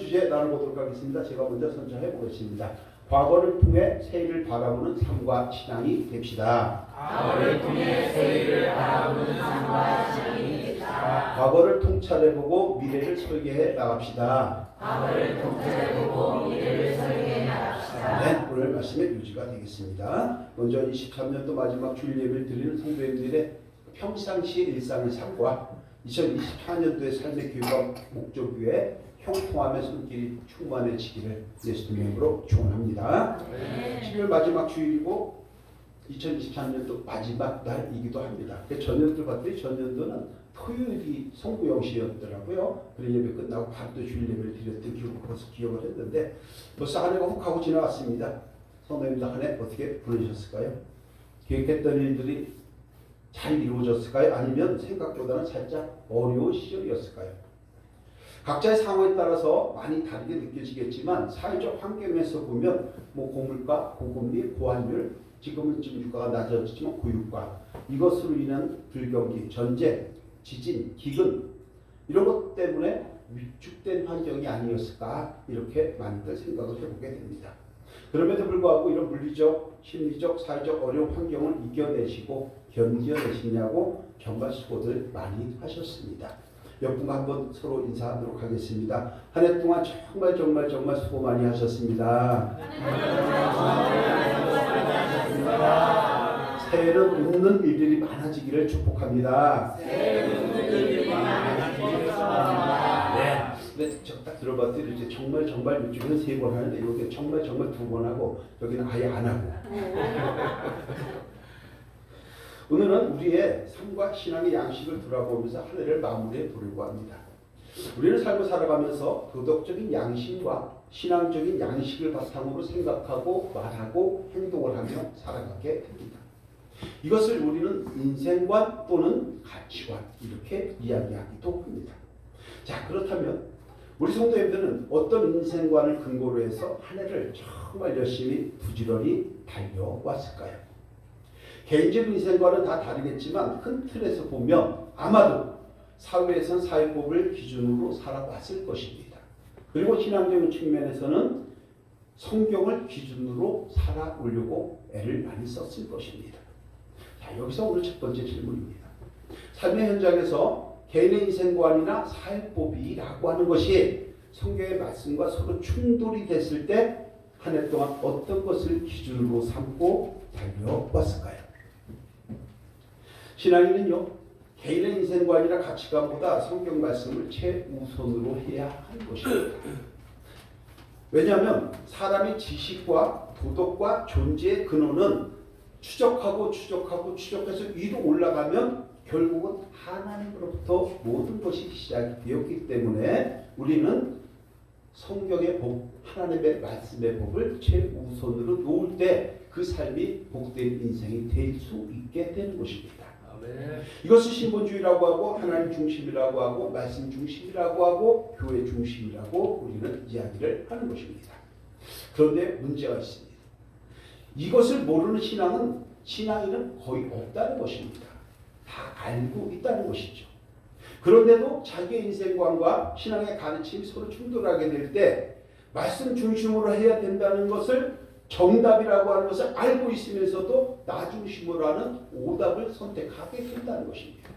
주제 나눠보도록 하겠습니다. 제가 먼저 선정해 보겠습니다. 과거를 통해 새해를 바라보는 삶과 신앙이 됩시다. 과거를 통해 새해를 바라보는 삶과 신앙이 됩시다. 과거를 통찰해보고 미래를 설계해 나갑시다. 과거를 통찰해보고 미래를 설계해 나갑시다. 네, 오늘 말씀의 유지가 되겠습니다. 먼저 23년도 마지막 주일 예배를 드리는 성도님들의 평상시 일상의 삶과 2024년도의 삶의 교육과 목적 위에 형통함의 손길이 충만해지기를 예수님의 이름으로 축원합니다. 12월 마지막 주일이고 2023년도 마지막 날이기도 합니다. 전년도 봤더니 전년도는 토요일이 송구영시였더라고요. 그런 예배 끝나고 바로 또 주일 예배를 드렸던 기억을 벌써 기억을 했는데 벌써 한 해가 훅 하고 지나갔습니다. 성도님들 한 해 어떻게 보내셨을까요? 계획했던 일들이 잘 이루어졌을까요? 아니면 생각보다는 살짝 어려운 시절이었을까요? 각자의 상황에 따라서 많이 다르게 느껴지겠지만 사회적 환경에서 보면 뭐 고물가, 고금리, 고환율, 지금은 좀 유가가 낮아졌지만 고유가, 이것으로 인한 불경기, 전쟁, 지진, 기근 이런 것 때문에 위축된 환경이 아니었을까 이렇게 많이들 생각을 해보게 됩니다. 그럼에도 불구하고 이런 물리적, 심리적, 사회적 어려운 환경을 이겨내시고 견뎌내시냐고 정말 수고들 많이 하셨습니다. 몇 분과 한번 서로 인사하도록 하겠습니다. 한 해 동안 정말 수고 많이 하셨습니다. 새해는 웃는 일들이 많아지기를 축복합니다. 네, 저 딱 들어봤더니 이제 정말 요즘은 3번 하는데 여기 정말 2번 하고 여기는 아예 안 하고. 오늘은 우리의 삶과 신앙의 양식을 돌아보면서 한 해를 마무리해 보려고 합니다. 우리는 삶을 살아가면서 도덕적인 양심과 신앙적인 양식을 바탕으로 생각하고 말하고 행동을 하며 살아가게 됩니다. 이것을 우리는 인생관 또는 가치관 이렇게 이야기하기도 합니다. 자, 그렇다면 우리 성도님들은 어떤 인생관을 근거로 해서 한 해를 정말 열심히 부지런히 달려왔을까요? 개인적 인생과는 다 다르겠지만 큰 틀에서 보면 아마도 사회에선 사회법을 기준으로 살아왔을 것입니다. 그리고 신앙적인 측면에서는 성경을 기준으로 살아오려고 애를 많이 썼을 것입니다. 자, 여기서 오늘 첫 번째 질문입니다. 삶의 현장에서 개인의 인생관이나 사회법이라고 하는 것이 성경의 말씀과 서로 충돌이 됐을 때 한 해 동안 어떤 것을 기준으로 삼고 달려왔을까요? 신앙인은요, 개인의 인생관이나 가치관보다 성경 말씀을 최우선으로 해야 하는 것입니다. 왜냐하면 사람의 지식과 도덕과 존재의 근원은 추적해서 위로 올라가면 결국은 하나님으로부터 모든 것이 시작이 되었기 때문에 우리는 성경의 법, 하나님의 말씀의 법을 최우선으로 놓을 때 그 삶이 복된 인생이 될 수 있게 되는 것입니다. 이것을 신본주의라고 하고 하나님 중심이라고 하고 말씀 중심이라고 하고 교회 중심이라고 우리는 이야기를 하는 것입니다. 그런데 문제가 있습니다. 이것을 모르는 신앙인은 거의 없다는 것입니다. 다 알고 있다는 것이죠. 그런데도 자기의 인생관과 신앙의 가르침이 서로 충돌하게 될 때 말씀 중심으로 해야 된다는 것을 정답이라고 하는 것을 알고 있으면서도 나 중심으로 하는 오답을 선택하게 된다는 것입니다.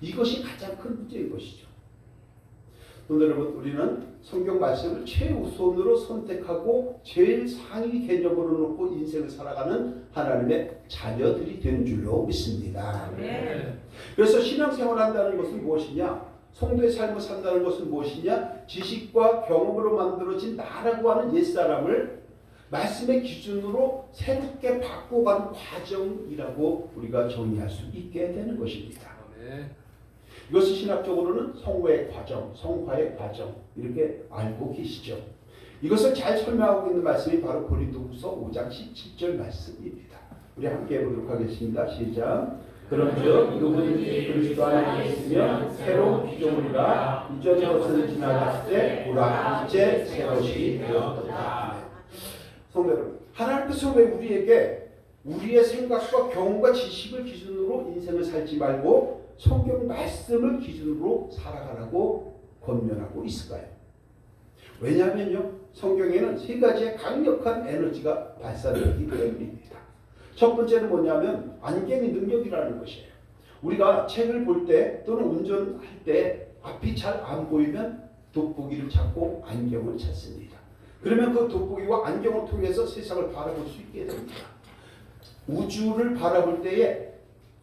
이것이 가장 큰 문제인 것이죠. 여러분, 우리는 성경 말씀을 최우선으로 선택하고 제일 상위 개념으로 놓고 인생을 살아가는 하나님의 자녀들이 된 줄로 믿습니다. 그래서 신앙생활을 한다는 것은 무엇이냐? 성도의 삶을 산다는 것은 무엇이냐? 지식과 경험으로 만들어진 나라고 하는 옛사람을 말씀의 기준으로 새롭게 바꿔가는 과정이라고 우리가 정의할 수 있게 되는 것입니다. 이것을 신학적으로는 성화의 과정 이렇게 알고 계시죠. 이것을 잘 설명하고 있는 말씀이 바로 고린도후서 5장 17절 말씀입니다. 우리 함께 해보도록 하겠습니다. 시작. 그런즉 누구든지 그리스도 안에 있으면 새로운 피조물이라 이전 것은 지나갔을 때 보라 이제 새 것이 되었도다. 성도 여러분, 하나님께서 왜 우리에게 우리의 생각과 경험과 지식을 기준으로 인생을 살지 말고 성경 말씀을 기준으로 살아가라고 권면하고 있을까요? 왜냐하면요, 성경에는 세 가지의 강력한 에너지가 발산되기 때문입니다. 첫 번째는 뭐냐면 안경의 능력이라는 것이에요. 우리가 책을 볼 때 또는 운전할 때 앞이 잘 안 보이면 돋보기를 찾고 안경을 찾습니다. 그러면 그 돋보기와 안경을 통해서 세상을 바라볼 수 있게 됩니다. 우주를 바라볼 때에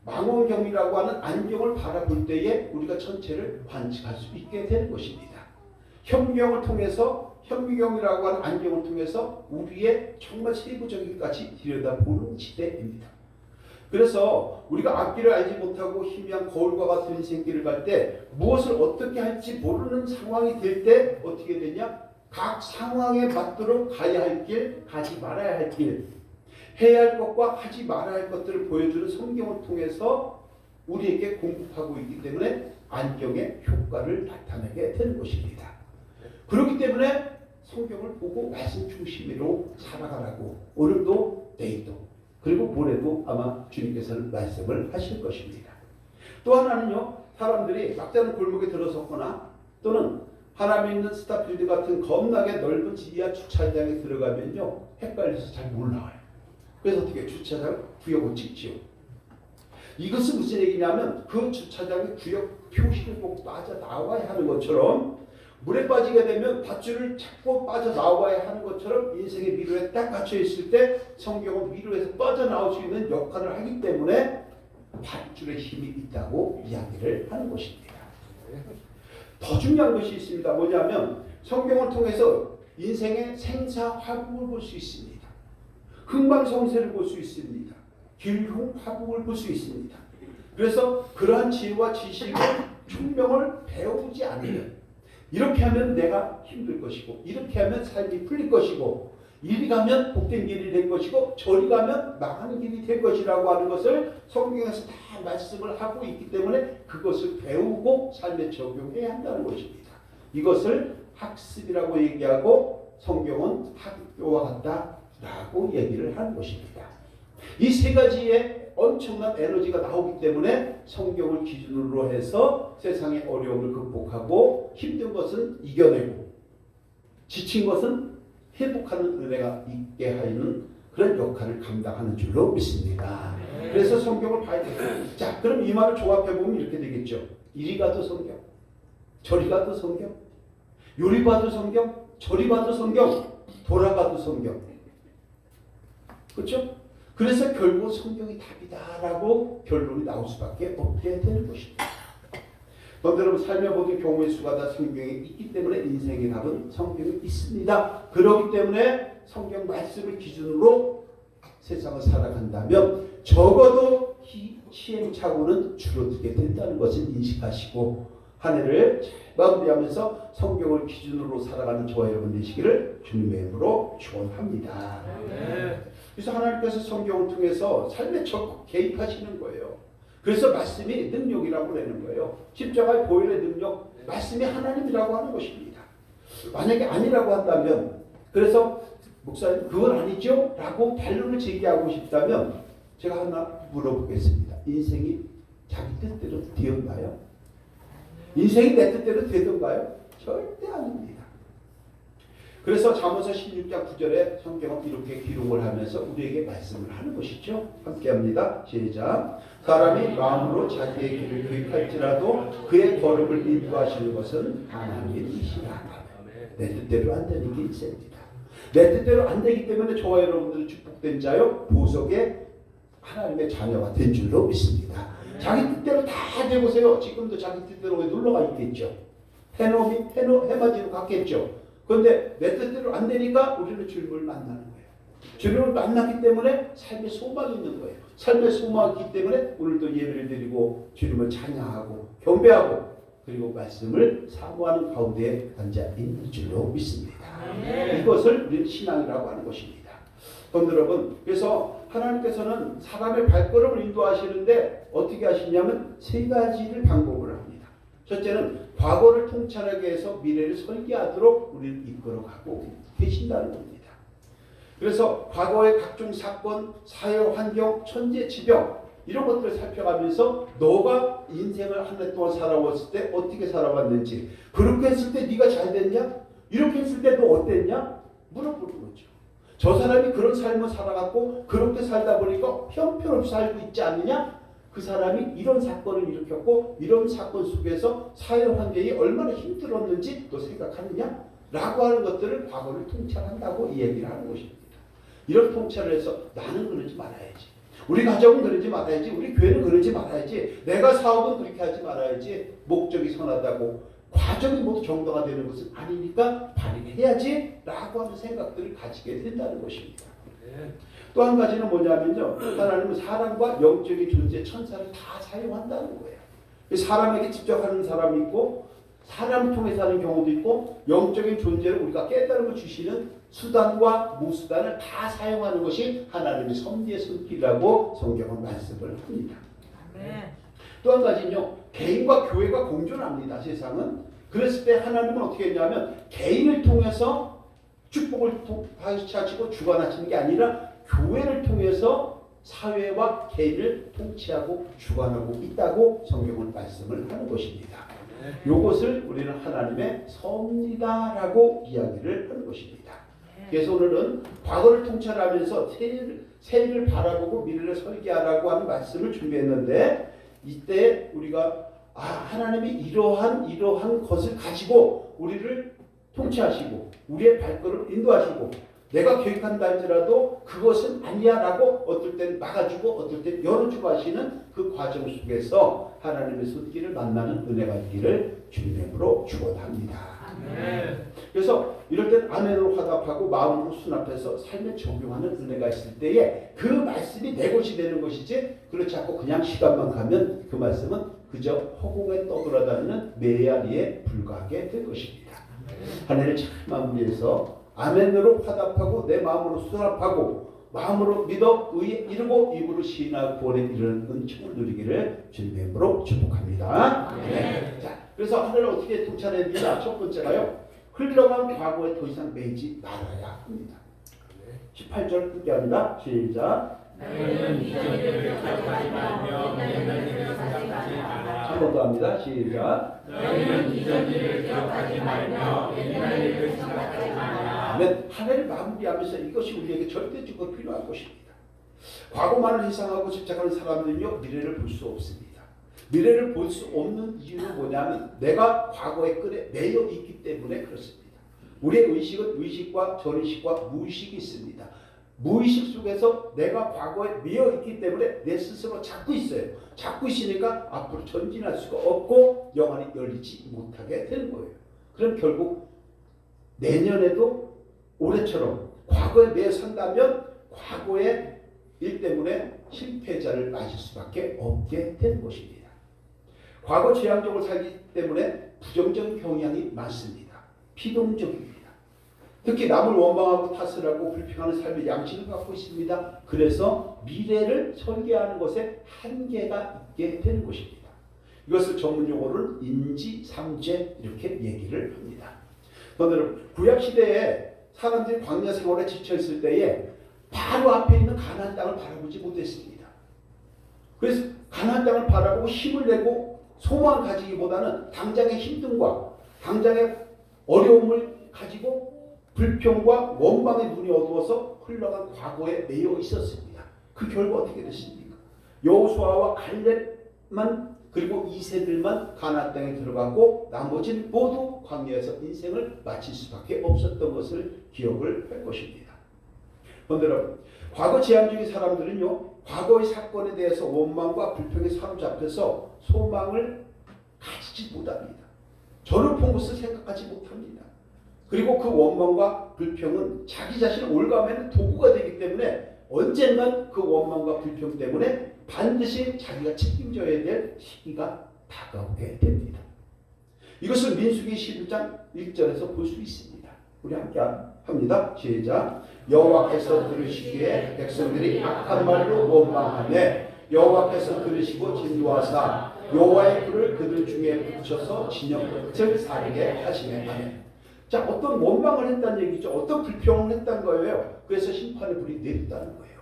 망원경이라고 하는 안경을 바라볼 때에 우리가 전체를 관측할 수 있게 되는 것입니다. 현미경을 통해서 현미경이라고 하는 안경을 통해서 우리의 정말 세부적인까지 들여다보는 시대입니다. 그래서 우리가 앞길을 알지 못하고 희미한 거울과 같은 인생길을 갈 때 무엇을 어떻게 할지 모르는 상황이 될 때 어떻게 되냐? 각 상황에 맞도록 가야 할 길, 가지 말아야 할 길, 해야 할 것과 하지 말아야 할 것들을 보여주는 성경을 통해서 우리에게 공급하고 있기 때문에 안경의 효과를 나타내게 되는 것입니다. 그렇기 때문에 성경을 보고 말씀 중심으로 살아가라고 오늘도 내일도 그리고 모레도 아마 주님께서는 말씀을 하실 것입니다. 또 하나는요, 사람들이 막다른 골목에 들어섰거나 또는 하남에 있는 스타필드 같은 겁나게 넓은 지하 주차장에 들어가면요, 헷갈려서 잘 못 나와요. 그래서 어떻게 주차장 구역을 찍지요. 이것은 무슨 얘기냐면 그 주차장의 구역 표시를 보고 빠져나와야 하는 것처럼 물에 빠지게 되면 밧줄을 잡고 빠져나와야 하는 것처럼 인생의 미로에 딱 갇혀 있을 때 성경은 미로에서 빠져나올 수 있는 역할을 하기 때문에 밧줄의 힘이 있다고 이야기를 하는 것입니다. 더 중요한 것이 있습니다. 뭐냐면 성경을 통해서 인생의 생사화복을 볼 수 있습니다. 흥망성쇠를 볼 수 있습니다. 길흉화복을 볼 수 있습니다. 그래서 그러한 지혜와 지식을 총명을 배우지 않으면 이렇게 하면 내가 힘들 것이고 이렇게 하면 삶이 풀릴 것이고 이리 가면 복된 길이 될 것이고 저리 가면 망하는 길이 될 것이라고 하는 것을 성경에서 다 말씀을 하고 있기 때문에 그것을 배우고 삶에 적용해야 한다는 것입니다. 이것을 학습이라고 얘기하고 성경은 학교와 같다라고 얘기를 하는 것입니다. 이 세 가지의 엄청난 에너지가 나오기 때문에 성경을 기준으로 해서 세상의 어려움을 극복하고 힘든 것은 이겨내고 지친 것은 회복하는 은혜가 있게 하는 그런 역할을 감당하는 줄로 믿습니다. 그래서 성경을 봐야 돼요. 자, 그럼 이 말을 조합해보면 이렇게 되겠죠. 이리 가도 성경, 저리 가도 성경, 요리 봐도 성경, 저리 봐도 성경, 돌아가도 성경. 그렇죠? 그래서 결국 성경이 답이다라고 결론이 나올 수밖에 없게 되는 것입니다. 여러분 삶의 모든 경우의 수가 다 성경에 있기 때문에 인생의 답은 성경에 있습니다. 그렇기 때문에 성경 말씀을 기준으로 세상을 살아간다면 적어도 시행착오는 줄어들게 된다는 것을 인식하시고 한 해를 잘 마무리하면서 성경을 기준으로 살아가는 저와 여러분 되시기를 주님의 이름으로 축원합니다. 그래서 하나님께서 성경을 통해서 삶에 적극 개입하시는 거예요. 그래서 말씀이 능력이라고 그러는 거예요. 십자가의 보혈의 능력, 말씀이 하나님이라고 하는 것입니다. 만약에 아니라고 한다면, 그래서 목사님 그건 아니죠? 라고 반론을 제기하고 싶다면 제가 하나 물어보겠습니다. 인생이 자기 뜻대로 되었나요? 인생이 내 뜻대로 되던가요? 절대 아닙니다. 그래서 잠언서 16장 9절에 성경은 이렇게 기록을 하면서 우리에게 말씀을 하는 것이죠. 함께 합니다. 시작. 사람이 마음으로 자기의 길을 계획할지라도 그의 걸음을 인도하시는 것은 하나님이시라. 내 뜻대로 안 되는 게 인생입니다. 내 뜻대로 안 되기 때문에 저와 여러분들은 축복된 자요 보석의 하나님의 자녀가 된 줄로 믿습니다. 자기 뜻대로 다 되보세요. 지금도 자기 뜻대로 놀러가 있겠죠. 해맞이로 갔겠죠. 그런데 내 뜻대로 안 되니까 우리는 주님을 만나는 거예요. 주님을 만났기 때문에 삶의 소망이 있는 거예요. 삶의 소망이 있기 때문에 오늘도 예배를 드리고 주님을 찬양하고 경배하고 그리고 말씀을 사모하는 가운데 앉아 있는 줄로 믿습니다. 이것을 우리는 신앙이라고 하는 것입니다. 여러분, 그래서 하나님께서는 사람의 발걸음을 인도하시는데 어떻게 하시냐면 세 가지를 방법을 합니다. 첫째는 과거를 통찰하게 해서 미래를 설계하도록 우리를 이끌어가고 계신다는 겁니다. 그래서 과거의 각종 사건, 사회 환경, 천재 지병 이런 것들을 살펴가면서 너가 인생을 한 해 동안 살아왔을 때 어떻게 살아왔는지 그렇게 했을 때 네가 잘 됐냐? 이렇게 했을 때 너 어땠냐? 물어보는 거죠. 저 사람이 그런 삶을 살아갔고 그렇게 살다 보니까 형편없이 살고 있지 않느냐? 그 사람이 이런 사건을 일으켰고 이런 사건 속에서 사회 환경이 얼마나 힘들었는지 너 생각하느냐? 라고 하는 것들을 과거를 통찰한다고 이 얘기를 하는 것입니다. 이런 통찰을 해서 나는 그러지 말아야지. 우리 가정은 그러지 말아야지. 우리 교회는 그러지 말아야지. 내가 사업은 그렇게 하지 말아야지. 목적이 선하다고 과정이 모두 정당화되는 것은 아니니까 발휘해야지 라고 하는 생각들을 가지게 된다는 것입니다. 또 한 가지는 뭐냐면요. 하나님은 사람과 영적인 존재 천사를 다 사용한다는 거예요. 사람에게 직접 하는 사람이 있고 사람을 통해서 하는 경우도 있고 영적인 존재를 우리가 깨달음을 주시는 수단과 무수단을 다 사용하는 것이 하나님의 섭리의 손길이라고 성경은 말씀을 합니다. 또 한 가지는요. 개인과 교회가 공존합니다. 세상은. 그랬을 때 하나님은 어떻게 했냐면 개인을 통해서 축복을 하시고 주관하시는 게 아니라 교회를 통해서 사회와 개인을 통치하고 주관하고 있다고 성경은 말씀을 하는 것입니다. 이것을 우리는 하나님의 섭리다라고 이야기를 하는 것입니다. 그래서 오늘은 과거를 통찰하면서 새해를 바라보고 미래를 설계하라고 하는 말씀을 준비했는데 이때 우리가 하나님이 이러한 것을 가지고 우리를 통치하시고 우리의 발걸음을 인도하시고 내가 계획한다 할지라도 그것은 아니야 라고 어떨 땐 막아주고 어떨 땐 열어주고 하시는 그 과정 속에서 하나님의 손길을 만나는 은혜가 있기를 주님으로 축원합니다. 그래서 이럴 땐 아멘으로 화답하고 마음으로 수납해서 삶에 적용하는 은혜가 있을 때에 그 말씀이 내 것이 되는 것이지 그렇지 않고 그냥 시간만 가면 그 말씀은 그저 허공에 떠돌아다니는 메아리에 불과하게 될 것입니다. 한 해를 잘 마무리해서 아멘으로 화답하고 내 마음으로 수납하고 마음으로 믿어 의에 이르고 입으로 시인하고 구원에 이르는 은총을 누리기를 주님의 이름으로 축복합니다. 자, 그래서 하늘을 어떻게 통찰해야 되냐? 첫 번째가요. 흘러간 과거에 더 이상 매이지 말아야 합니다. 18절 함께합니다. 시작. 너희는 이전 일을 기억하지 말며 옛날 일을 생각하지 마라. 한 번 더 합니다. 시작. 너희는 이전 일을 기억하지 말며 옛날 일을 생각하지 마라. 아멘. 한 해를 마무리하면서 이것이 우리에게 절대적으로 필요한 것입니다. 과거만을 회상하고 집착하는 사람들은요 미래를 볼 수 없습니다. 미래를 볼 수 없는 이유는 뭐냐면 내가 과거의 끈에 매여 있기 때문에 그렇습니다. 우리의 의식은 의식과 전의식과 무의식이 있습니다. 무의식 속에서 내가 과거에 매여 있기 때문에 내 스스로 잡고 있어요. 잡고 있으니까 앞으로 전진할 수가 없고 영안이 열리지 못하게 되는 거예요. 그럼 결국 내년에도 올해처럼 과거에 매여 산다면 과거의 일 때문에 실패자를 맞을 수밖에 없게 되는 것입니다. 과거 재앙적으로 살기 때문에 부정적인 경향이 많습니다. 피동적입니다. 특히 남을 원망하고 탓을 하고 불평하는 삶의 양식을 갖고 있습니다. 그래서 미래를 설계하는 것에 한계가 있게 되는 것입니다. 이것을 전문용어로는 인지상죄 이렇게 얘기를 합니다. 여러분, 구약시대에 사람들이 광야 생활에 지쳐있을 때에 바로 앞에 있는 가나안 땅을 바라보지 못했습니다. 그래서 가나안 땅을 바라보고 힘을 내고 소망을 가지기보다는 당장의 힘듦과 당장의 어려움을 가지고 불평과 원망의 눈이 어두워서 흘러간 과거에 매여 있었습니다. 그 결과 어떻게 됐습니까? 여호수아와 갈렙만 그리고 이세들만 가나안 땅에 들어가고 나머지는 모두 광야에서 인생을 마칠 수밖에 없었던 것을 기억을 할 것입니다. 그런데 여러분, 과거 재앙적인 사람들은요 과거의 사건에 대해서 원망과 불평에 사로잡혀서 소망을 가지지 못합니다. 저를 본 것을 생각하지 못합니다. 그리고 그 원망과 불평은 자기 자신을 올가매는 도구가 되기 때문에 언젠간 그 원망과 불평 때문에 반드시 자기가 책임져야 될 시기가 다가오게 됩니다. 이것을 민수기 11장 1절에서 볼 수 있습니다. 우리 함께 합니다. 시작. 여호와께서 들으시기에 백성들이 악한 말로 원망하네 여호와께서 들으시고 진노하사 여호와의 불을 그들 중에 붙여서 진영 끝을 사르게 하시네. 아멘. 자, 어떤 원망을 했다는 얘기죠. 어떤 불평을 했다는 거예요. 그래서 심판의 불이 내렸다는 거예요.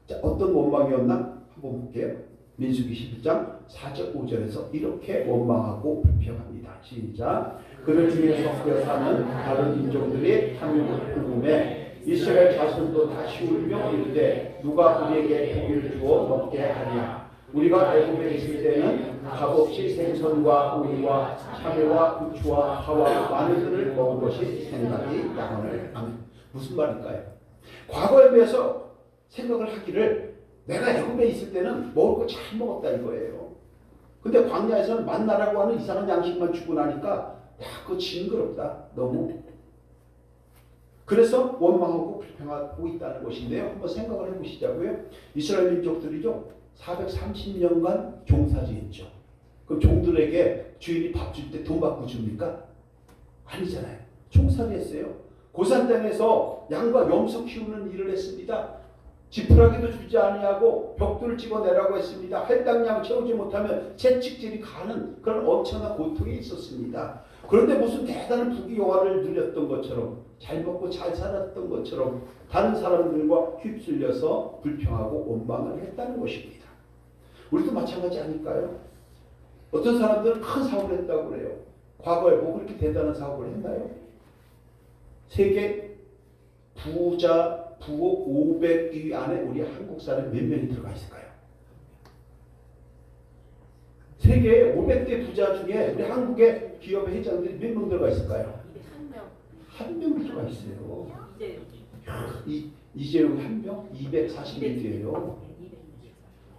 자, 어떤 원망이었나? 한번 볼게요. 민수기 11장 4절 5절에서 이렇게 원망하고 불평합니다. 시작. 그들 중에 섞여 사는 다른 인종들이 탐욕을 궁금해 이스라엘 자손도 다시 울며 이르되 누가 우리에게 고기를 주어 먹게 하랴. 우리가 애굽에 있을 때는 값없이 생선과 오이와 참외와 부추와 파와 마늘들을 먹은 것이 생각이 나오늘. 아멘. 무슨 말일까요? 과거에 비해서 생각을 하기를 내가 애굽에 있을 때는 먹을 거 잘 먹었다 이거예요. 근데 광야에서는 만나라고 하는 이상한 양식만 주고 나니까 야 그거 징그럽다 너무. 그래서 원망하고 불평하고 있다는 것인데요. 한번 생각을 해보시자고요. 이스라엘 민족들이죠. 430년간 종사지했죠. 그럼 종들에게 주인이 밥 줄 때 돈 받고 줍니까? 아니잖아요. 종살이했어요. 고산 땅에서 양과 염소 키우는 일을 했습니다. 지푸라기도 주지 아니하고 벽돌을 찍어내라고 했습니다. 할당량 채우지 못하면 채찍질이 가는 그런 엄청난 고통이 있었습니다. 그런데 무슨 대단한 부귀영화를 누렸던 것처럼 잘 먹고 잘 살았던 것처럼 다른 사람들과 휩쓸려서 불평하고 원망을 했다는 것입니다. 우리도 마찬가지 아닐까요? 어떤 사람들은 큰 사업을 했다고 그래요. 과거에 뭐 그렇게 대단한 사업을 했나요? 세계 부호 500위 안에 우리 한국 사람 몇 명이 들어가 있을까요? 세계 500대 부자 중에 우리 한국의 기업의 회장들이 몇 명 들어가 있을까요? 한 명 들어가 있어요. 이재용 한 명? 240명이에요.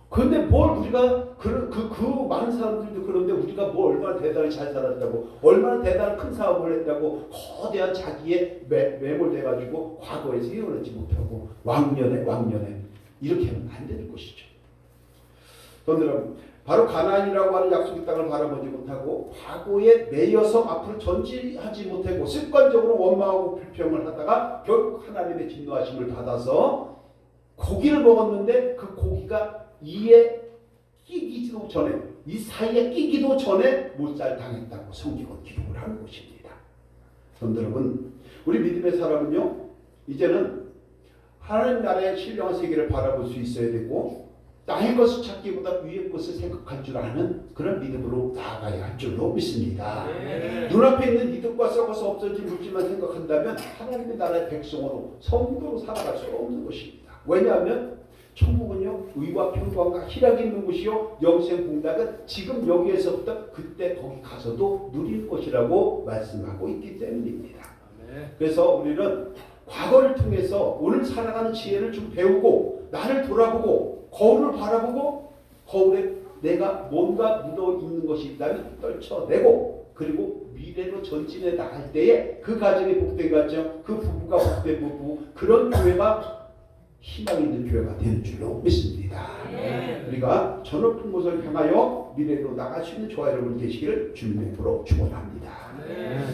그런데 뭘 우리가 그 많은 사람들도 그런데 우리가 뭐 얼마나 대단히 잘 살았다고 얼마나 대단한 큰 사업을 했다고 거대한 자기의 매몰돼가지고 과거에서 헤어나지 못하고 왕년에 이렇게 하면 안 되는 것이죠. 여러분 바로 가나안이라고 하는 약속의 땅을 바라보지 못하고 과거에 매여서 앞으로 전진하지 못하고 습관적으로 원망하고 불평을 하다가 결국 하나님의 진노하심을 받아서 고기를 먹었는데 그 고기가 이에 끼기도 전에 이 사이에 끼기도 전에 몰살당했다고 성경은 기록을 하는 것입니다. 여러분 우리 믿음의 사람은요 이제는 하나님 나라의 신령한 세계를 바라볼 수 있어야 되고 나의 것을 찾기보다 위의 것을 생각할 줄 아는 그런 믿음으로 나아가야 할 줄로 믿습니다. 눈앞에 있는 이득과 썩어서 없어진 물질만 생각한다면 하나님의 나라의 백성으로 성도로 살아갈 수 없는 것입니다. 왜냐하면 천국은요 의와 평강과 희락이 있는 곳이요 영생공락은 지금 여기에서부터 그때 거기 가서도 누릴 것이라고 말씀하고 있기 때문입니다. 그래서 우리는 과거를 통해서 오늘 살아가는 지혜를 좀 배우고 나를 돌아보고 거울을 바라보고 거울에 내가 뭔가 묻어 있는 것이 있다면 떨쳐내고 그리고 미래로 전진해 나갈 때에 그 가정이 복된 가정, 그 부부가 복된 부부, 그런 교회가 희망 있는 교회가 되는 줄로 믿습니다. 우리가 전업픈 곳을 향하여 미래로 나갈 수 있는 저와 여러분 되시기를 주님의 이름으로 축원합니다.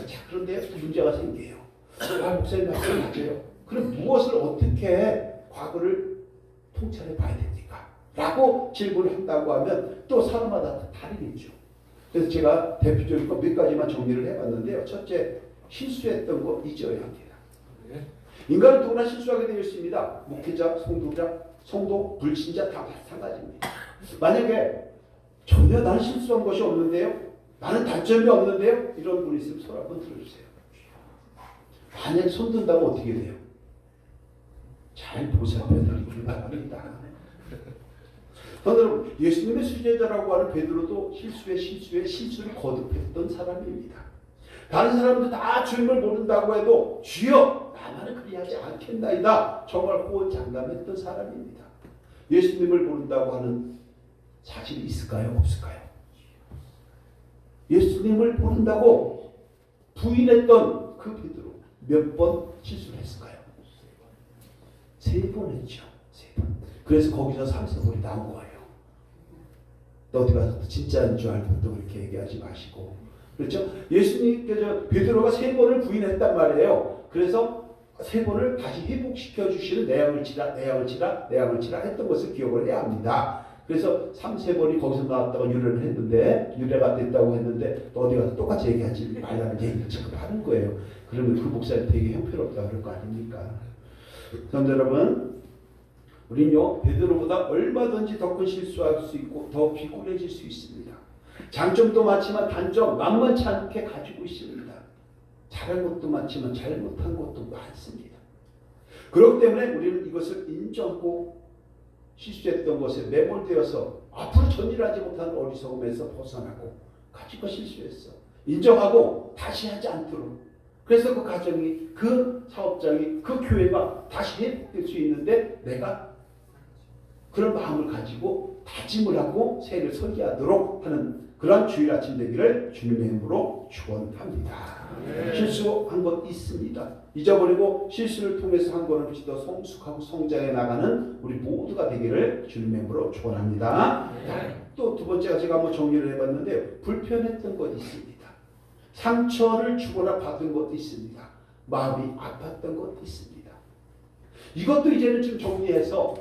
자, 그런데 문제가 생겨요. 목사님 말씀 맞아요. 그럼 무엇을 어떻게 과거를 통찰해 봐야 됩니까? 라고 질문을 한다고 하면 또 사람마다 다르겠죠. 그래서 제가 대표적인 거 몇 가지만 정리를 해봤는데요. 첫째, 실수했던 거 잊어야 합니다. 인간은 누구나 실수하게 되어 있습니다. 목회자, 성도, 불신자 다 마찬가지입니다. 만약에 전혀 나는 실수한 것이 없는데요. 나는 단점이 없는데요. 이런 분이 있으면 손 한번 들어주세요. 만약에 손 든다면 어떻게 돼요? 잘 보살펴드리기 바랍니다. 여러분 예수님의 수제자라고 하는 베드로도 실수를 거듭했던 사람입니다. 다른 사람들 다 주님을 모른다고 해도 주여 나만은 그리하지 않겠나이다 정말 호언장담했던 사람입니다. 예수님을 모른다고 하는 사실이 있을까요? 없을까요? 예수님을 모른다고 부인했던 그 베드로 몇 번 실수를 했을까요? 3번 했죠. 3번. 그래서 거기서 삼세벌이 나온 거예요. 또 어디 가서 진짜인 줄 알고 또 그렇게 얘기하지 마시고. 그렇죠? 예수님께서 베드로가 3번을 부인했단 말이에요. 그래서 3번을 다시 회복시켜 주시는 내 양을 치라 했던 것을 기억을 해야 합니다. 그래서 3-4번이 거기서 나왔다가 유래를 했는데 유래가 됐다고 했는데 또 어디 가서 똑같이 얘기하지 말라는 얘기를 지금 하는 거예요. 그러면 그 목사님 되게 형편없다 그럴 거 아닙니까? 그런데 여러분 우리는요 베드로보다 얼마든지 더 큰 실수할 수 있고 더 비굴해질 수 있습니다. 장점도 많지만 단점 만만치 않게 가지고 있습니다. 잘한 것도 많지만 잘못한 것도 많습니다. 그렇기 때문에 우리는 이것을 인정하고 실수했던 것에 매몰되어서 앞으로 전일하지 못하는 어리석음에서 벗어나고 가지고 실수했어. 인정하고 다시 하지 않도록. 그래서 그 가정이, 그 사업장이, 그 교회가 다시 회복될 수 있는데 내가 그런 마음을 가지고 다짐을 하고 새해를 설계하도록 하는 그러한 주일 아침 되기를 주님의 이름으로 축원합니다. 실수한 것 있습니다. 잊어버리고 실수를 통해서 한 걸음 더 성숙하고 성장해 나가는 우리 모두가 되기를 주님의 이름으로 축원합니다. 또 두 번째가 제가 한번 정리를 해봤는데 불편했던 것 있습니다. 상처를 주거나 받은 것도 있습니다. 마음이 아팠던 것도 있습니다. 이것도 이제는 좀 정리해서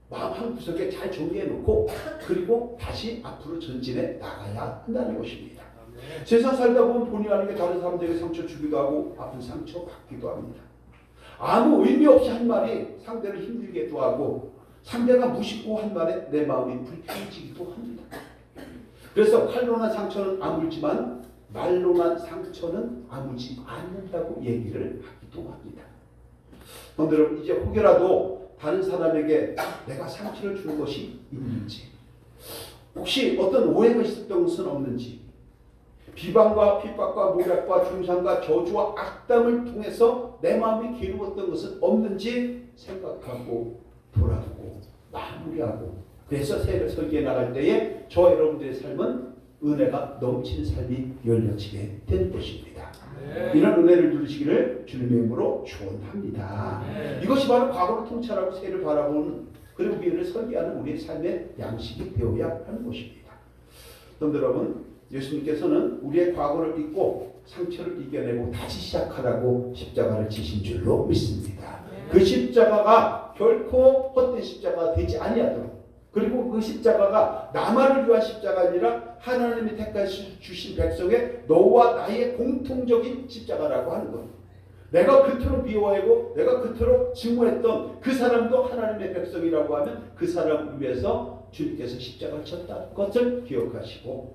마음 한 구석에 잘 정리해 놓고 그리고 다시 앞으로 전진해 나가야 한다는 것입니다. 세상 살다 보면 본의 아니게 다른 사람들에게 상처 주기도 하고 아픈 상처 받기도 합니다. 아무 의미 없이 한 말이 상대를 힘들게도 하고 상대가 무심코 한 말에 내 마음이 불편해지기도 합니다. 그래서 칼로 난 상처는 아물지만 말로 난 상처는 아물지 않는다고 얘기를 하기도 합니다. 여러분 이제 혹여라도 다른 사람에게 내가 상처를 준 것이 있는지, 혹시 어떤 오해가 있었던 것은 없는지, 비방과 핍박과 모략과 중상과 저주와 악담을 통해서 내 마음이 괴로웠던 것은 없는지 생각하고 돌아보고 마무리하고 그래서 새해를 설계해 나갈 때에 저 여러분들의 삶은 은혜가 넘치는 삶이 열려지게 되는 것입니다. 이런 은혜를 누리시기를 주님의 이름으로 축원합니다. 이것이 바로 과거를 통찰하고 새해를 바라보는 그리고 미래를 설계하는 우리의 삶의 양식이 되어야 하는 것입니다. 여러분, 예수님께서는 우리의 과거를 잊고 상처를 이겨내고 다시 시작하라고 십자가를 지신 줄로 믿습니다. 그 십자가가 결코 헛된 십자가가 되지 아니하도록, 그리고 그 십자가가 나만을 위한 십자가가 아니라 하나님이 택하시 주신 백성의 너와 나의 공통적인 십자가라고 하는 것. 내가 그토록 미워하고 내가 그토록 증오했던 그 사람도 하나님의 백성이라고 하면 그 사람을 위해서 주님께서 십자가를 쳤다는 것을 기억하시고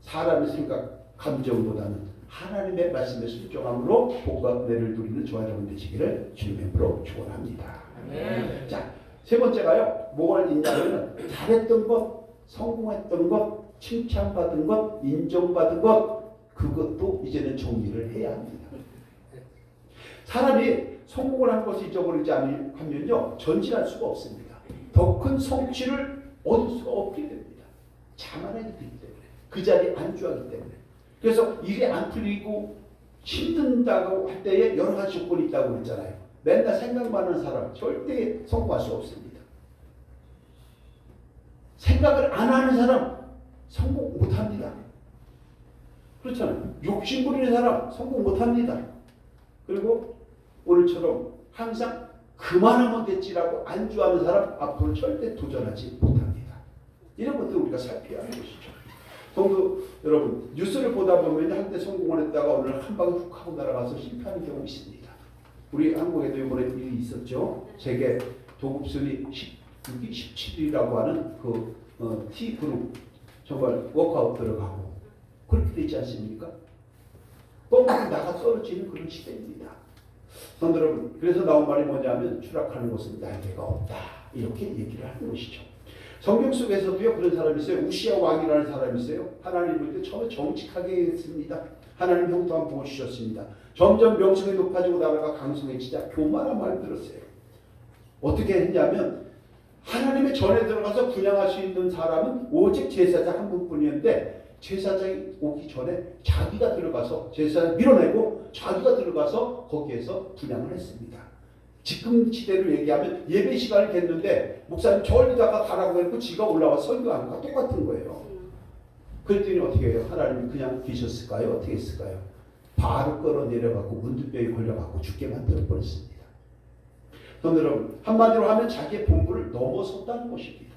사람의 생각, 감정보다는 하나님의 말씀에 순종함으로 복과 은혜를 누리는 저와 여러분 되시기를 주님의 이름으로 축원합니다. 자, 세 번째가요. 뭘 있냐면 잘했던 것, 성공했던 것, 칭찬받은 것, 인정받은 것, 그것도 이제는 정리를 해야 합니다. 사람이 성공을 한 것을 잊어버리지 않으면요 전진할 수가 없습니다. 더 큰 성취를 얻을 수가 없게 됩니다. 자만하게 되기 때문에, 그 자리에 안주하기 때문에. 그래서 일이 안 풀리고 힘든다고 할 때에 여러 가지 조건이 있다고 그랬잖아요. 맨날 생각만 하는 사람 절대 성공할 수 없습니다. 생각을 안 하는 사람 성공 못합니다. 그렇잖아요. 욕심 부리는 사람 성공 못합니다. 그리고 오늘처럼 항상 그만하면 됐지라고 안주하는 사람 앞으로 절대 도전하지 못합니다. 이런 것들 우리가 살펴야 하는 것이죠. 성도 여러분, 뉴스를 보다 보면 한때 성공을 했다가 오늘 한 방에 훅 하고 날아가서 실패하는 경우 있습니다. 우리 한국에도 이번에 일이 있었죠. 세계 도급순위 16위, 17위라고 하는 그 T그룹 정말 워크아웃 들어가고 그렇게 되지 않습니까? 뻥뻥 나가 떨어지는 그런 시대입니다. 성도 여러분, 그래서 나온 말이 뭐냐면 추락하는 것은 날개가 없다. 이렇게 얘기를 하는 것이죠. 성경 속에서도요 그런 사람이 있어요. 우시아 왕이라는 사람이 있어요. 하나님 볼 때 처음에 정직하게 했습니다. 하나님 형통한 복을 주셨습니다. 점점 명성이 높아지고 나라가 강성해지자 교만한 말을 들었어요. 어떻게 했냐면 하나님의 전에 들어가서 분양할 수 있는 사람은 오직 제사장 한 분뿐이었는데 제사장이 오기 전에 자기가 들어가서 제사장을 밀어내고 자기가 들어가서 거기에서 분양을 했습니다. 지금 시대로 얘기하면 예배 시간을 겠는데 목사님 저리다가 가라고 했고 지가 올라와서 설교하는 것과 똑같은 거예요. 그랬더니 어떻게 해요? 하나님이 그냥 계셨을까요? 어떻게 했을까요? 바로 끌어내려가고 문둥병에 걸려가고 죽게 만들어 버렸습니다. 여러분, 한마디로 하면 자기의 본분을 넘어섰다는 것입니다.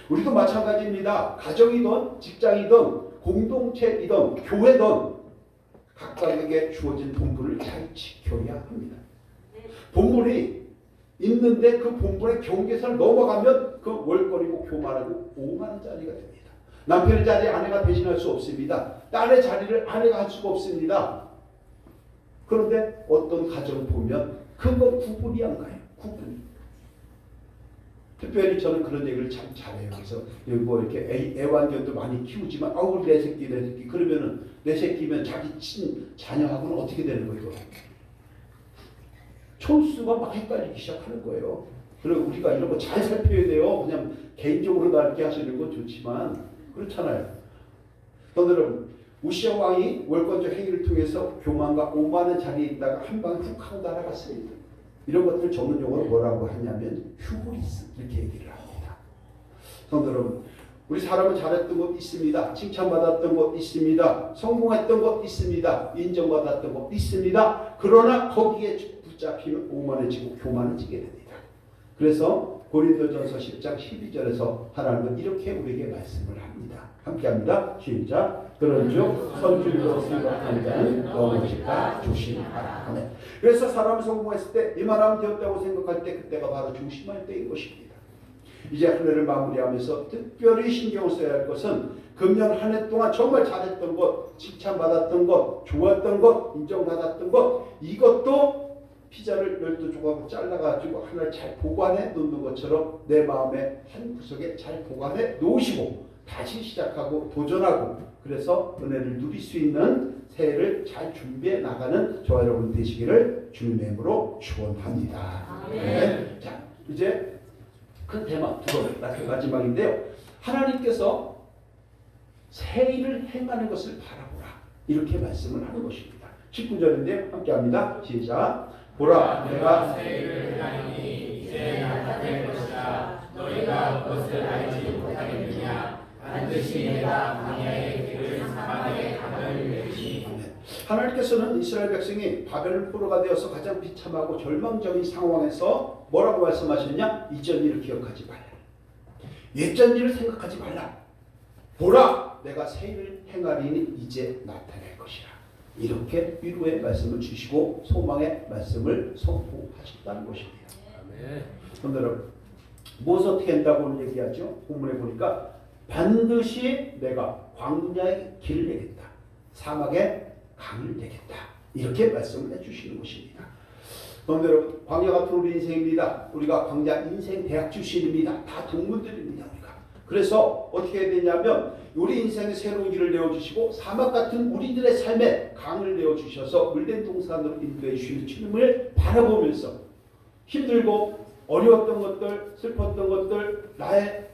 우리도 마찬가지입니다. 가정이든 직장이든 공동체이든 교회든 각각에게 주어진 본분을 잘 지켜야 합니다. 본분이 있는데 그 본분의 경계선을 넘어가면 그 월거리고 교만하고 오만한 자리가 됩니다. 남편의 자리에 아내가 대신할 수 없습니다. 딸의 자리를 아내가 할 수가 없습니다. 그런데 어떤 가정을 보면 그거 구분이 안 가요. 구분이. 특별히 저는 그런 얘기를 참 잘해요. 그래서 뭐 이렇게 애완견도 많이 키우지만 아우 내 새끼 그러면은 내 새끼면 자기 친 자녀하고는 어떻게 되는 거예요? 촌수가 막 헷갈리기 시작하는 거예요. 그리고 우리가 이런 거 잘 살펴야 돼요. 그냥 개인적으로 다 이렇게 하시는 건 좋지만 그렇잖아요. 오늘은 우시아 왕이 월권적 행위를 통해서 교만과 오만한 자리에 있다가 한 방에 훅 하고 날아갔습니다. 이런 것들 전문 용어로 뭐라고 하냐면 휴브리스 이렇게 얘기를 합니다. 성도 여러분, 우리 사람은 잘했던 것 있습니다. 칭찬받았던 것 있습니다. 성공했던 것 있습니다. 인정받았던 것 있습니다. 그러나 거기에 붙잡히면 오만해지고 교만해지게 됩니다. 그래서 고린도전서 10장 12절에서 하나님은 이렇게 우리에게 말씀을 합니다. 함께합니다. 시작. 그런즉 선줄로 생각하는 자는 넘어질까 조심하라. 아멘. 그래서 사람이 성공했을 때 이만하면 되었다고 생각할 때 그때가 바로 조심할 때인 것입니다. 이제 한 해를 마무리하면서 특별히 신경을 써야 할 것은 금년 한 해 동안 정말 잘했던 것, 칭찬받았던 것, 좋았던 것, 인정받았던 것, 이것도 피자를 12조각 잘라가지고 하나를 잘 보관해 놓는 것처럼 내 마음의 한 구석에 잘 보관해 놓으시고 다시 시작하고 도전하고 그래서 은혜를 누릴 수 있는 새해를 잘 준비해 나가는 저와 여러분 되시기를 주님의 이름으로 축원합니다. 네. 자, 이제 큰 테마 두 번째 마지막인데요. 하나님께서 새해를 행하는 것을 바라보라 이렇게 말씀을 하는 것입니다. 19절인데요. 함께합니다. 시작. 보라 내가 새해를 행하니 이제 나타낼 것이다. 너희가 그것을 알지 못하겠느냐. 반드시 내가 광야의 길을 사막의 강을 내리니. 하나님께서는 이스라엘 백성이 바벨론 포로가 되어서 가장 비참하고 절망적인 상황에서 뭐라고 말씀하셨냐? 이전 일을 기억하지 말라. 옛전 일을 생각하지 말라. 보라 내가 새해를 행하리니 이제 나타낼 것이라. 이렇게 위로의 말씀을 주시고 소망의 말씀을 선포하셨다는 것입니다. 그런데 여러분 무엇을 어떻게 한다고 얘기하죠? 본문에 보니까 반드시 내가 광야의 길을 내겠다. 사막의 강을 내겠다. 이렇게 말씀을 해주시는 것입니다. 그런데 여러분 광야 같은 우리 인생입니다. 우리가 광야 인생 대학 출신입니다. 다 동문들입니다. 우리가. 그래서 어떻게 해야 되냐면 우리 인생에 새로운 길을 내어주시고 사막 같은 우리들의 삶에 강을 내어주셔서 물된 동산으로 인도해 주시는 주님을 바라보면서 힘들고 어려웠던 것들, 슬펐던 것들, 나의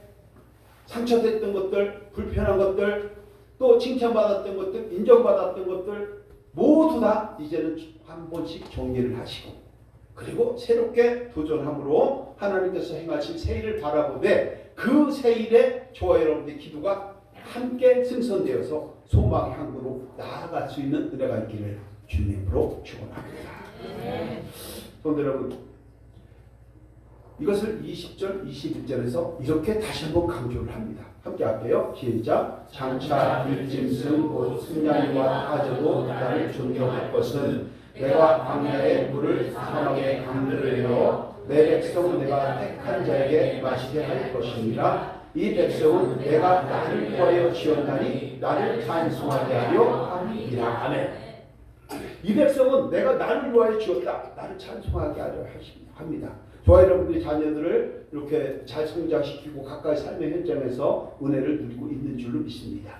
상처됐던 것들, 불편한 것들, 또 칭찬받았던 것들, 인정받았던 것들 모두 다 이제는 한 번씩 정리를 하시고 그리고 새롭게 도전함으로 하나님께서 행하신 새해를 바라보되 그 새해에 저와 여러분의 기도가 함께 승선되어서 소망의 항구로 나아갈 수 있는 은혜가 있기를 주님으로 축원합니다. 그런데 여러분 이것을 20절, 21절에서 이렇게 다시 한번 강조를 합니다. 함께 할게요. 시작. 장차 일짐승 곧 승냥이와 타저도 나를 존경할 것은 내가 광야의 물을 사막의 강들을 내어 내 백성 내가 택한 자에게 마시게 할 것이니라. 이 백성은 내가 나를 위하여 지었나니 나를 찬송하게 하려 함이라. 아멘. 이 백성은 내가 나를 위하여 지었다. 나를 찬송하게 하려 합니다. 저와 여러분들이 자녀들을 이렇게 잘 성장시키고 가까이 삶의 현장에서 은혜를 누리고 있는 줄로 믿습니다.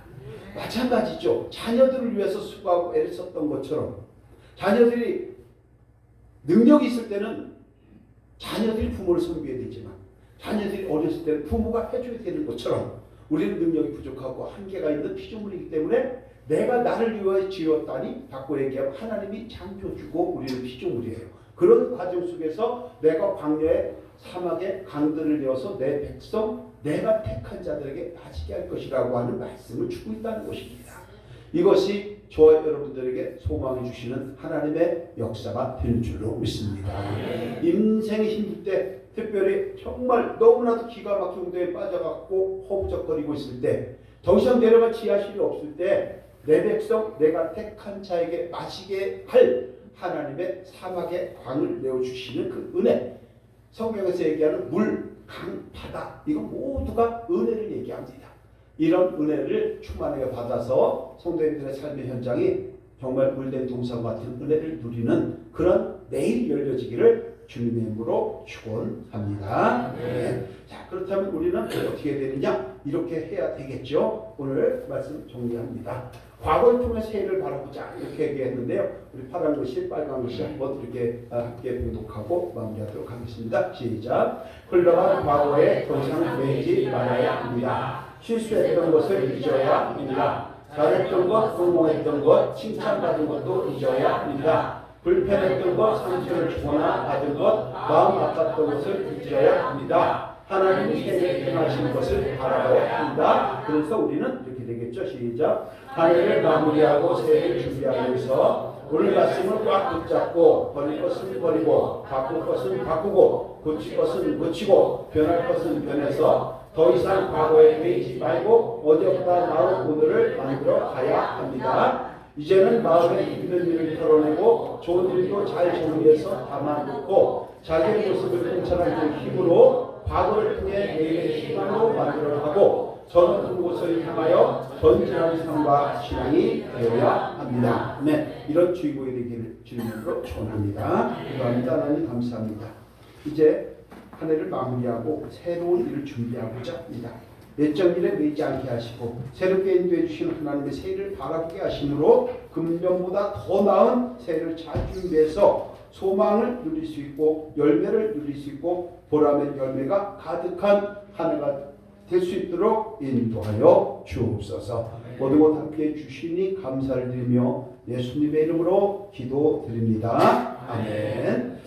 마찬가지죠. 자녀들을 위해서 수고하고 애를 썼던 것처럼 자녀들이 능력이 있을 때는 자녀들이 부모를 섬겨야 되지만 자녀들이 어렸을 때는 부모가 해줘야 되는 것처럼 우리는 능력이 부족하고 한계가 있는 피조물이기 때문에 내가 나를 위하여 지었다니 바꿔 얘기하면 하나님이 창조주고 우리는 피조물이에요. 그런 과정 속에서 내가 광야의 사막의 강들을 내어서 내 백성 내가 택한 자들에게 마시게 할 것이라고 하는 말씀을 주고 있다는 것입니다. 이것이 저와 여러분들에게 소망해 주시는 하나님의 역사가 되는 줄로 믿습니다. 인생이 힘들 때 특별히 정말 너무나도 기가 막힌 운동에 빠져갖고 허우적거리고 있을 때 더 이상 내려갈 지하실이 없을 때 내 백성 내가 택한 자에게 마시게 할 하나님의 사막의 광을 내어주시는 그 은혜, 성경에서 얘기하는 물, 강, 바다 이거 모두가 은혜를 얘기합니다. 이런 은혜를 충만하게 받아서 성도님들의 삶의 현장이 정말 물된 동산 같은 은혜를 누리는 그런 내일 열려지기를 주님의 이름으로 축원합니다. 네. 자, 그렇다면 우리는 어떻게 되느냐? 이렇게 해야 되겠죠. 오늘 말씀 정리합니다. 과거를 통해 새해를 바라보자 이렇게 얘기했는데요. 우리 파란 글씨, 빨간 글씨 한번 이렇게 함께 봉독하고 마무리하도록 하겠습니다. 시작. 흘러간 과거에 더 이상 매이지 말아야 합니다. 실수했던 것을 잊어야 합니다. 잘했던 것, 성공했던 것, 칭찬받은 것도 잊어야 합니다. 불편했던 것, 상처를 주거나 받은 것, 마음 아팠던 것을 잊어야 합니다. 하나님이 새해 행하신 것을 바라봐야 합니다. 그래서 우리는 이렇게 되겠죠. 시작. 한 해를 마무리하고 새해를 준비하면서 오늘 말씀을 꽉 붙잡고 버릴 것은 버리고 바꿀 것은 바꾸고 고칠 것은 고치고 변할 것은 변해서 더 이상 과거에 매이지 말고 어제보다 나은 오늘을 만들어 가야 합니다. 이제는 마음에 있는 일을 털어내고 좋은 일도 잘 정리해서 담아놓고 자기의 모습을 통찰하는 힘으로 과거를 통해 내일의 희망으로 만들어가고 저는 그곳을 향하여 전진하는 삶과 신앙이 되어야 합니다. 네, 이런 주의보이 되기를 주님으로 축원합니다. 기도합니다. 하나님 감사합니다. 이제 한 해를 마무리하고 새로운 일을 준비하고자 합니다. 옛적 일에 매이지 않게 하시고 새롭게 인도해 주신 하나님의 새해를 바라보게 하심으로 금년보다 더 나은 새해를 잘 준비해서 소망을 누릴 수 있고 열매를 누릴 수 있고 보람의 열매가 가득한 한 해가 될 수 있도록 인도하여 주옵소서. 모든 것 함께해 주시니 감사를 드리며 예수님의 이름으로 기도드립니다. 아멘.